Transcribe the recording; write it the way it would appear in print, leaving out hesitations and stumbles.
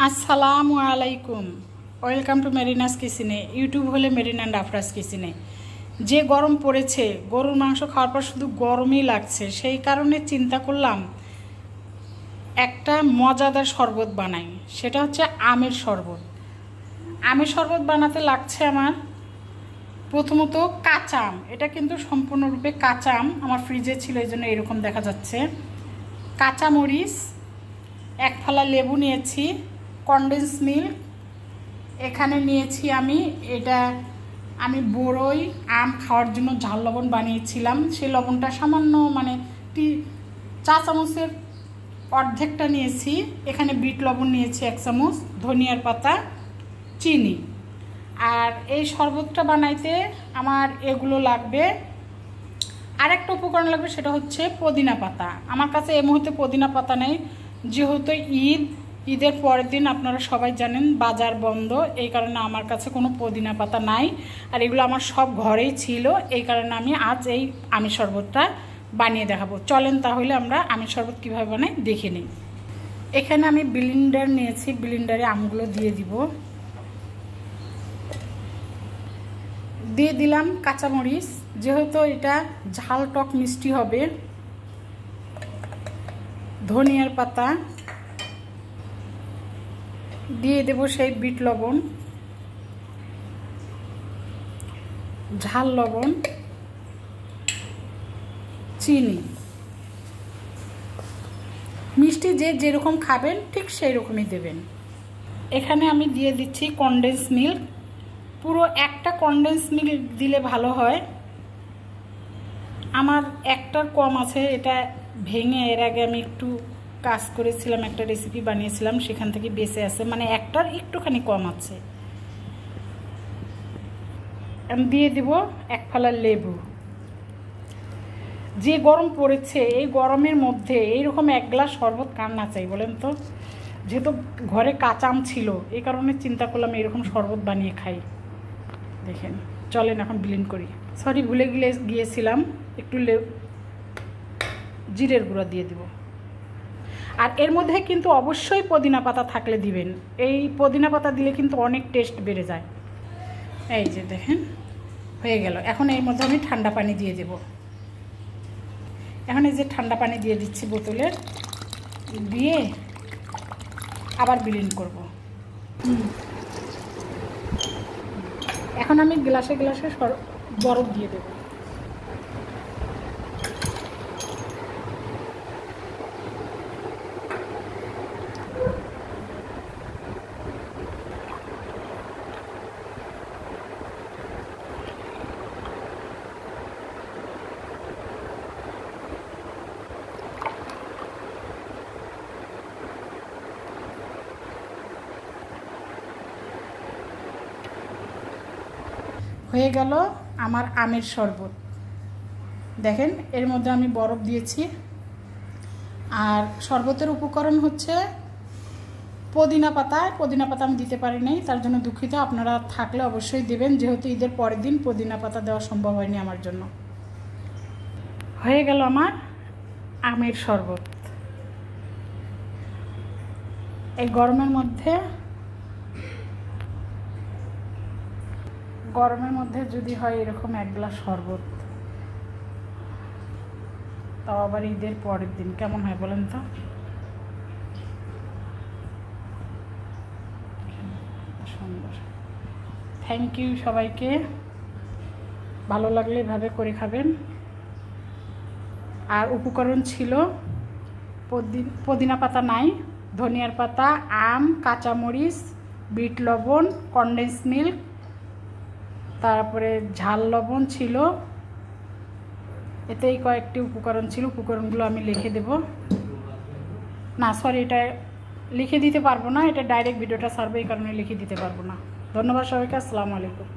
আসসালামু আলাইকুম, welcome to মেরিনাস কিচেনে। ইউটিউব হলে মেরিনা অ্যান্ড আফরাজ কিচেনে। যে গরম পড়েছে, গরুর মাংস খাওয়ার পর শুধু গরমই লাগছে, সেই কারণে চিন্তা করলাম একটা মজাদার শরবত বানাই। সেটা হচ্ছে আমের শরবত। আমের শরবত বানাতে লাগছে আমার প্রথমত কাঁচা আম। এটা কিন্তু সম্পূর্ণরূপে কাঁচা আম, আমার ফ্রিজে ছিল, এই জন্য এরকম দেখা যাচ্ছে। কাঁচা মরিচ, এক ফালা লেবু নিয়েছি, কনডেন্স মিল্ক এখানে নিয়েছি এটা আমি বড়ই আম খাওয়ার জন্য ঝাল লবণ বানিয়েছিলাম। সেই লবণটা সামান্য চা চামচের অর্ধেকটা নিয়েছি। এখানে বিট লবণ নিয়েছি 1 চামচ, ধনিয়ার পাতা, চিনি। আর এই শরবতটা বানাইতে আমার এগুলো লাগবে। আরেকটা উপকরণ লাগবে, সেটা হচ্ছে পুদিনা পাতা। আমার কাছে এই মুহূর্তে পুদিনা পাতা নেই, যেহেতু ঈদের পরের দিন আপনারা সবাই জানেন বাজার বন্ধ, এই কারণে আমার কাছে কোনো পুদিনা পাতা নাই। আর এগুলো আমার সব ঘরেই ছিল, এই কারণে আমি আজ এই আমের শরবতটা বানিয়ে দেখাবো। চলেন তাহলে আমরা আমের শরবত কীভাবে বানাই দেখে নিই। এখানে আমি ব্লেন্ডার নিয়েছি, ব্লেন্ডারে আমগুলো দিয়ে দিলাম কাঁচামরিচ, যেহেতু এটা ঝাল টক মিষ্টি হবে। ধনিয়ার পাতা দিয়ে দেব, সেই বিট লবণ, ঝাল লবণ, চিনি। মিষ্টি যে যেরকম খাবেন ঠিক সেই রকমই দেবেন। এখানে আমি দিয়ে দিচ্ছি কনডেন্স মিল্ক। পুরো একটা কনডেন্স মিল্ক দিলে ভালো হয়। আমার একটার কম আছে, এটা ভেঙে এর আগে আমি একটু কাজ করেছিলাম, একটা রেসিপি বানিয়েছিলাম, সেখান থেকে বেঁচে আছে, মানে একটার একটুখানি কম আছে। আমি দিয়ে দিব 1 ফালা লেবু। যে গরম পড়েছে, এই গরমের মধ্যে এইরকম 1 গ্লাস শরবত কার না চাই বলেন তো। যেহেতু ঘরে কাঁচা আম ছিল, এই কারণে চিন্তা করলাম এরকম শরবত বানিয়ে খাই। দেখেন, চলেন এখন ব্লেন্ড করি। সরি, ভুলে গিয়েছিলাম, একটু জিরের গুঁড়া দিয়ে দিব। আর এর মধ্যে কিন্তু অবশ্যই পুদিনা পাতা থাকলে দিবেন। এই পুদিনা পাতা দিলে কিন্তু অনেক টেস্ট বেড়ে যায়। এই যে দেখেন হয়ে গেল। এখন এর মধ্যে আমি ঠান্ডা পানি দিয়ে দেব। এখন এই যে ঠান্ডা পানি দিয়ে দিচ্ছি বোতলের, দিয়ে আবার ব্লেন্ড করব। এখন আমি গ্লাসে গ্লাসে বরফ দিয়ে দেব। হয়ে গেল আমার আমের শরবত। দেখেন, এর মধ্যে আমি বরফ দিয়েছি। আর শরবতের উপকরণ হচ্ছে পুদিনা পাতা। পুদিনা পাতা আমি দিতে পারি নাই, তার জন্য দুঃখিত। আপনারা থাকলে অবশ্যই দেবেন, যেহেতু ঈদের পরের দিন পুদিনা পাতা দেওয়া সম্ভব হয়নি আমার জন্য। হয়ে গেল আমার আমের শরবত। এই গরমের মধ্যে যদি হয় এরকম 1 গ্লাস শরবত, তাও আবার ঈদের পরের দিন, কেমন হয় বলেন তো। সুন্দর। থ্যাংক ইউ সবাইকে। ভালো লাগলে এভাবে করে খাবেন। আর উপকরণ ছিল পুদিনা পাতা নাই, ধনিয়ার পাতা, আম, কাঁচামরিচ, বিট লবণ, কনডেন্স মিল্ক, তারপরে ঝাল লবণ ছিল। এতেই কয়েকটি উপকরণ ছিল। উপকরণগুলো আমি লিখে দেব। না সরি, এটা লিখে দিতে পারবো না, এটা ডাইরেক্ট ভিডিওটা ছাড়বে, এই কারণে লিখে দিতে পারবো না। ধন্যবাদ সবাইকে। আসসালামু আলাইকুম।